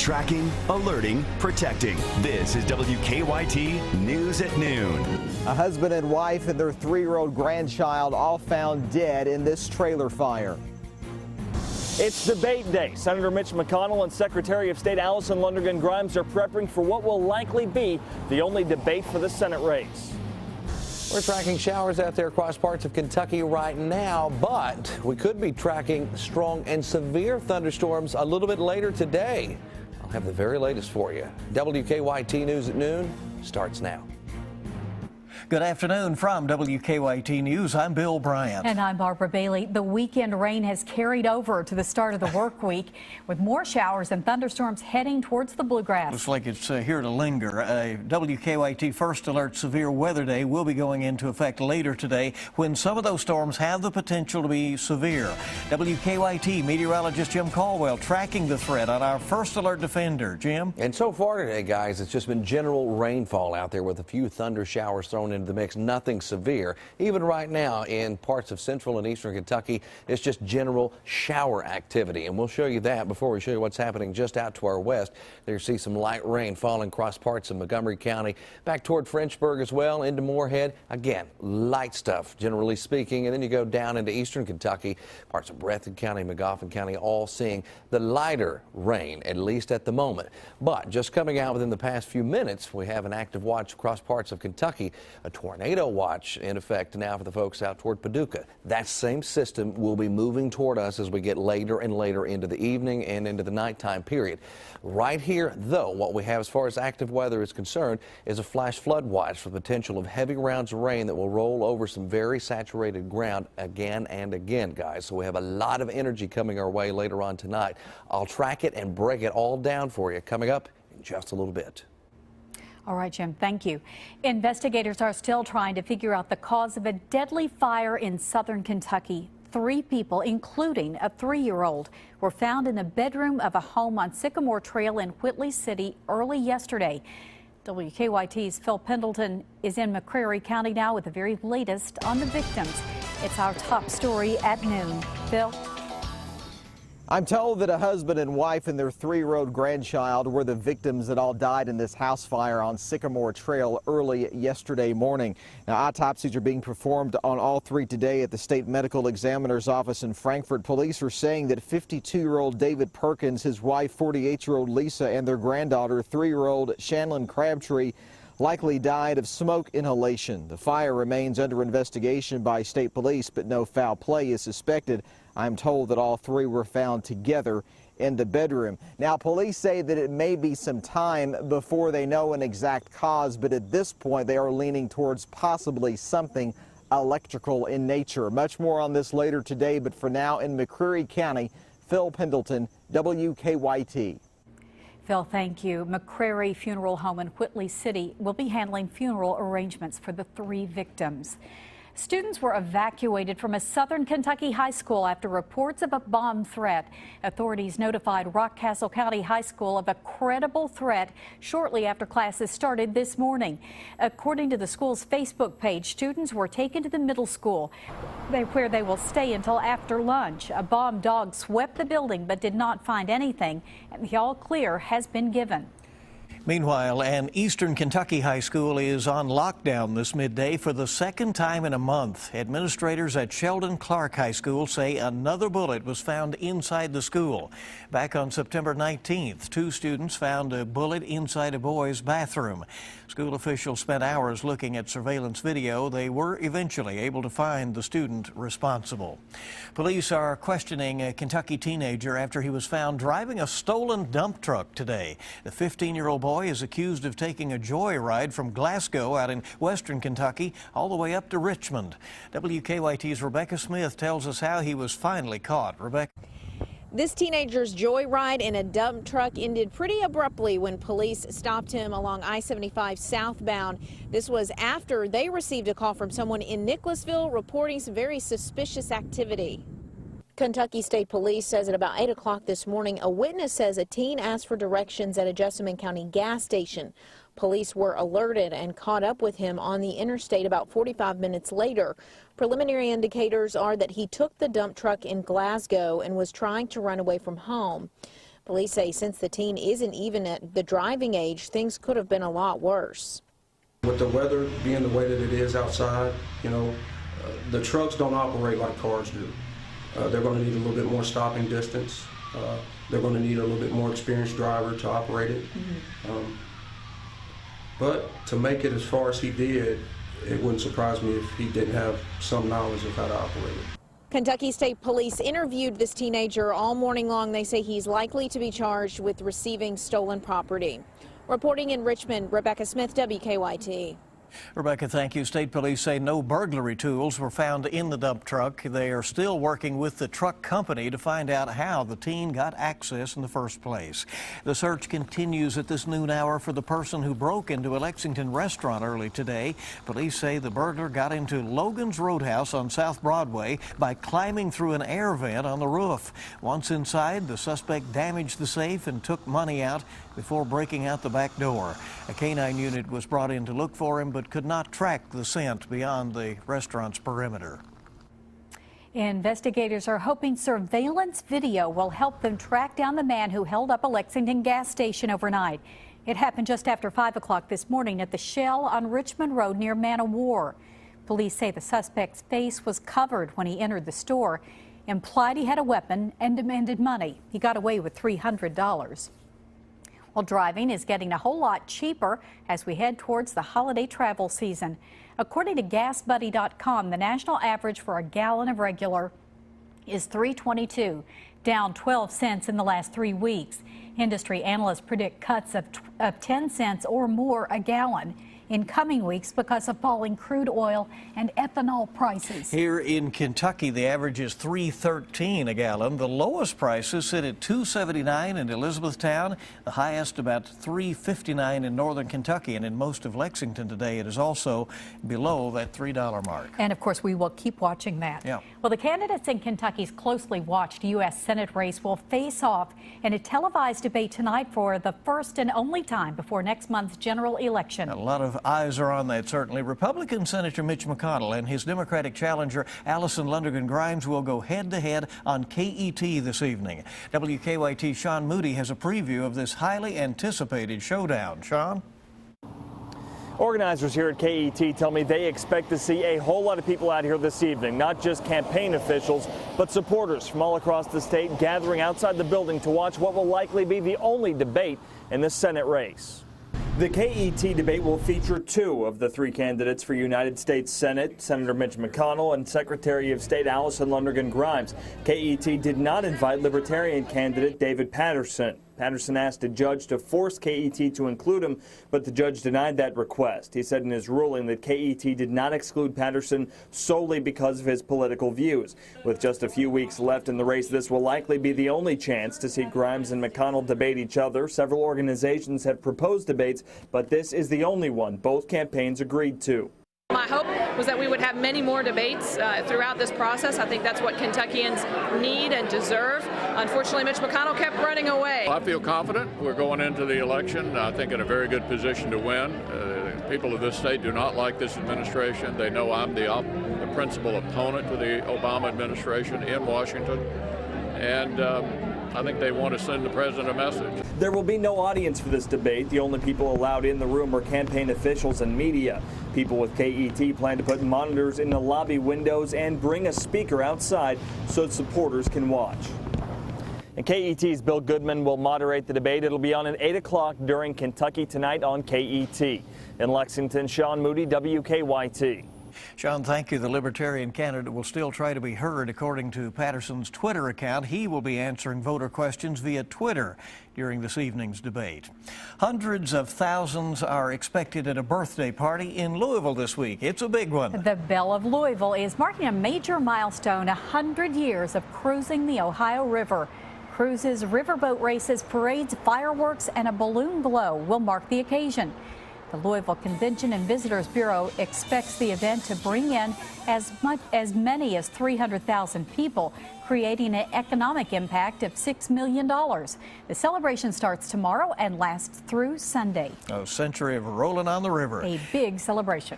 Tracking, alerting, protecting. This is WKYT News at Noon. A husband and wife and their 3-year-old grandchild all found dead in this trailer fire. It's debate day. Senator Mitch McConnell and Secretary of State Allison Lundergan Grimes are prepping for what will likely be the only debate for the Senate race. We're tracking showers out there across parts of Kentucky right now, but we could be tracking strong and severe thunderstorms a little bit later today. I'll have the very latest for you. WKYT News at Noon starts now. Good afternoon from WKYT News. I'm Bill Bryant. And I'm Barbara Bailey. The weekend rain has carried over to the start of the work week with more showers and thunderstorms heading towards the bluegrass. Looks like it's here to linger. A WKYT First Alert Severe Weather Day will be going into effect later today when some of those storms have the potential to be severe. WKYT meteorologist Jim Caldwell tracking the threat on our First Alert Defender. Jim? And so far today, guys, it's just been general rainfall out there with a few thunder showers thrown into the mix, nothing severe. Even right now in parts of central and eastern Kentucky, it's just general shower activity. And we'll show you that before we show you what's happening just out to our west. There you see some light rain falling across parts of Montgomery County, back toward Frenchburg as well, into Moorhead. Again, light stuff, generally speaking. And then you go down into eastern Kentucky, parts of Breathitt County, Magoffin County, all seeing the lighter rain, at least at the moment. But just coming out within the past few minutes, we have an active watch across parts of Kentucky. A tornado watch in effect now for the folks out toward Paducah. That same system will be moving toward us as we get later and later into the evening and into the nighttime period. Right here, though, what we have as far as active weather is concerned is a flash flood watch for the potential of heavy rounds of rain that will roll over some very saturated ground again and again, guys. So we have a lot of energy coming our way later on tonight. I'll track it and break it all down for you coming up in just a little bit. All right, Jim, thank you. Investigators are still trying to figure out the cause of a deadly fire in southern Kentucky. 3 people, including a 3-year-old, were found in the bedroom of a home on Sycamore Trail in Whitley City early yesterday. WKYT's Phil Pendleton is in McCreary County now with the very latest on the victims. It's our top story at noon. Phil? I'm told that a husband and wife and their 3-year-old grandchild were the victims that all died in this house fire on Sycamore Trail early yesterday morning. Now, autopsies are being performed on all 3 today at the state medical examiner's office in Frankfort. Police are saying that 52-year-old David Perkins, his wife 48-year-old Lisa, and their granddaughter 3-year-old Shanlon Crabtree likely died of smoke inhalation. The fire remains under investigation by state police, but no foul play is suspected. I'm told that all 3 were found together in the bedroom. Now, police say that it may be some time before they know an exact cause, but at this point they are leaning towards possibly something electrical in nature. Much more on this later today, but for now in McCreary County, Phil Pendleton, WKYT. Phil, thank you. McCreary Funeral Home in Whitley City will be handling funeral arrangements for the 3 victims. Students were evacuated from a southern Kentucky high school after reports of a bomb threat. Authorities notified Rockcastle County High School of a credible threat shortly after classes started this morning. According to the school's Facebook page, students were taken to the middle school where they will stay until after lunch. A bomb dog swept the building but did not find anything, and the all clear has been given. Meanwhile, an eastern Kentucky high school is on lockdown this midday for the 2nd time in a month. Administrators at Sheldon Clark High School say another bullet was found inside the school. Back on September 19th, 2 students found a bullet inside a boy's bathroom. School officials spent hours looking at surveillance video. They were eventually able to find the student responsible. Police are questioning a Kentucky teenager after he was found driving a stolen dump truck today. The 15-year-old boy is accused of taking a joyride from Glasgow out in western Kentucky all the way up to Richmond. WKYT's Rebecca Smith tells us how he was finally caught. Rebecca. This teenager's joyride in a dump truck ended pretty abruptly when police stopped him along I-75 southbound. This was after they received a call from someone in Nicholasville reporting some very suspicious activity. Kentucky State Police says at about 8 o'clock this morning, a witness says a teen asked for directions at a Jessamine County gas station. Police were alerted and caught up with him on the interstate about 45 minutes later. Preliminary indicators are that he took the dump truck in Glasgow and was trying to run away from home. Police say since the teen isn't even at the driving age, things could have been a lot worse. With the weather being the way that it is outside, the trucks don't operate like cars do. They're going to need a little bit more stopping distance. They're going to need a little bit more experienced driver to operate it. But to make it as far as he did, it wouldn't surprise me if he didn't have some knowledge of how to operate it. Kentucky State Police interviewed this teenager all morning long. They say he's likely to be charged with receiving stolen property. Reporting in Richmond, Rebecca Smith, WKYT. Rebecca, thank you. State police say no burglary tools were found in the dump truck. They are still working with the truck company to find out how the teen got access in the first place. The search continues at this noon hour for the person who broke into a Lexington restaurant early today. Police say the burglar got into Logan's Roadhouse on South Broadway by climbing through an air vent on the roof. Once inside, the suspect damaged the safe and took money out before breaking out the back door. A canine unit was brought in to look for him, but could not track the scent beyond the restaurant's perimeter. Investigators are hoping surveillance video will help them track down the man who held up a Lexington gas station overnight. It happened just after 5 o'clock this morning at the Shell on Richmond Road near Man o' War. Police say the suspect's face was covered when he entered the store, implied he had a weapon, and demanded money. He got away with $300. Well, driving is getting a whole lot cheaper as we head towards the holiday travel season. According to GasBuddy.com, the national average for a gallon of regular is $3.22, down 12 cents in the last 3 weeks. Industry analysts predict cuts of 10 cents or more a gallon in coming weeks because of falling crude oil and ethanol prices. Here in Kentucky, the average is $3.13 a gallon. The lowest prices sit at $2.79 in Elizabethtown, the highest about $3.59 in northern Kentucky, and in most of Lexington today it is also below that $3 mark. And of course we will keep watching that. Yeah. Well, the candidates in Kentucky's closely watched U.S. Senate race will face off in a televised debate tonight for the first and only time before next month's general election. A lot of eyes are on that, certainly. Republican Senator Mitch McConnell and his Democratic challenger Allison Lundergan Grimes will go head-to-head on KET this evening. WKYT Sean Moody has a preview of this highly anticipated showdown. Sean? Organizers here at KET tell me they expect to see a whole lot of people out here this evening, not just campaign officials, but supporters from all across the state gathering outside the building to watch what will likely be the only debate in the Senate race. The KET debate will feature 2 of the 3 candidates for United States Senate, Senator Mitch McConnell and Secretary of State Allison Lundergan Grimes. KET did not invite Libertarian candidate David Patterson. Patterson asked a judge to force KET to include him, but the judge denied that request. He said in his ruling that KET did not exclude Patterson solely because of his political views. With just a few weeks left in the race, this will likely be the only chance to see Grimes and McConnell debate each other. Several organizations have proposed debates, but this is the only one both campaigns agreed to. My hope was that we would have many more debates throughout this process. I think that's what Kentuckians need and deserve. Unfortunately, Mitch McConnell kept running away. I feel confident we're going into the election, I think, in a very good position to win. People of this state do not like this administration. They know I'm the principal opponent to the Obama administration in Washington. And I think they want to send the president a message. There will be no audience for this debate. The only people allowed in the room are campaign officials and media. People with KET plan to put monitors in the lobby windows and bring a speaker outside so supporters can watch. And KET's Bill Goodman will moderate the debate. It'll be on at 8 o'clock during Kentucky Tonight on KET. In Lexington, Sean Moody, WKYT. Sean, thank you. The Libertarian candidate will still try to be heard. According to Patterson's Twitter account, he will be answering voter questions via Twitter during this evening's debate. Hundreds of thousands are expected at a birthday party in Louisville this week. It's a big one. The Belle of Louisville is marking a major milestone, 100 years of cruising the Ohio River. Cruises, riverboat races, parades, fireworks, and a balloon glow will mark the occasion. The Louisville Convention and Visitors Bureau expects the event to bring in as many as 300,000 people, creating an economic impact of $6 million. The celebration starts tomorrow and lasts through Sunday. A century of rolling on the river. A big celebration.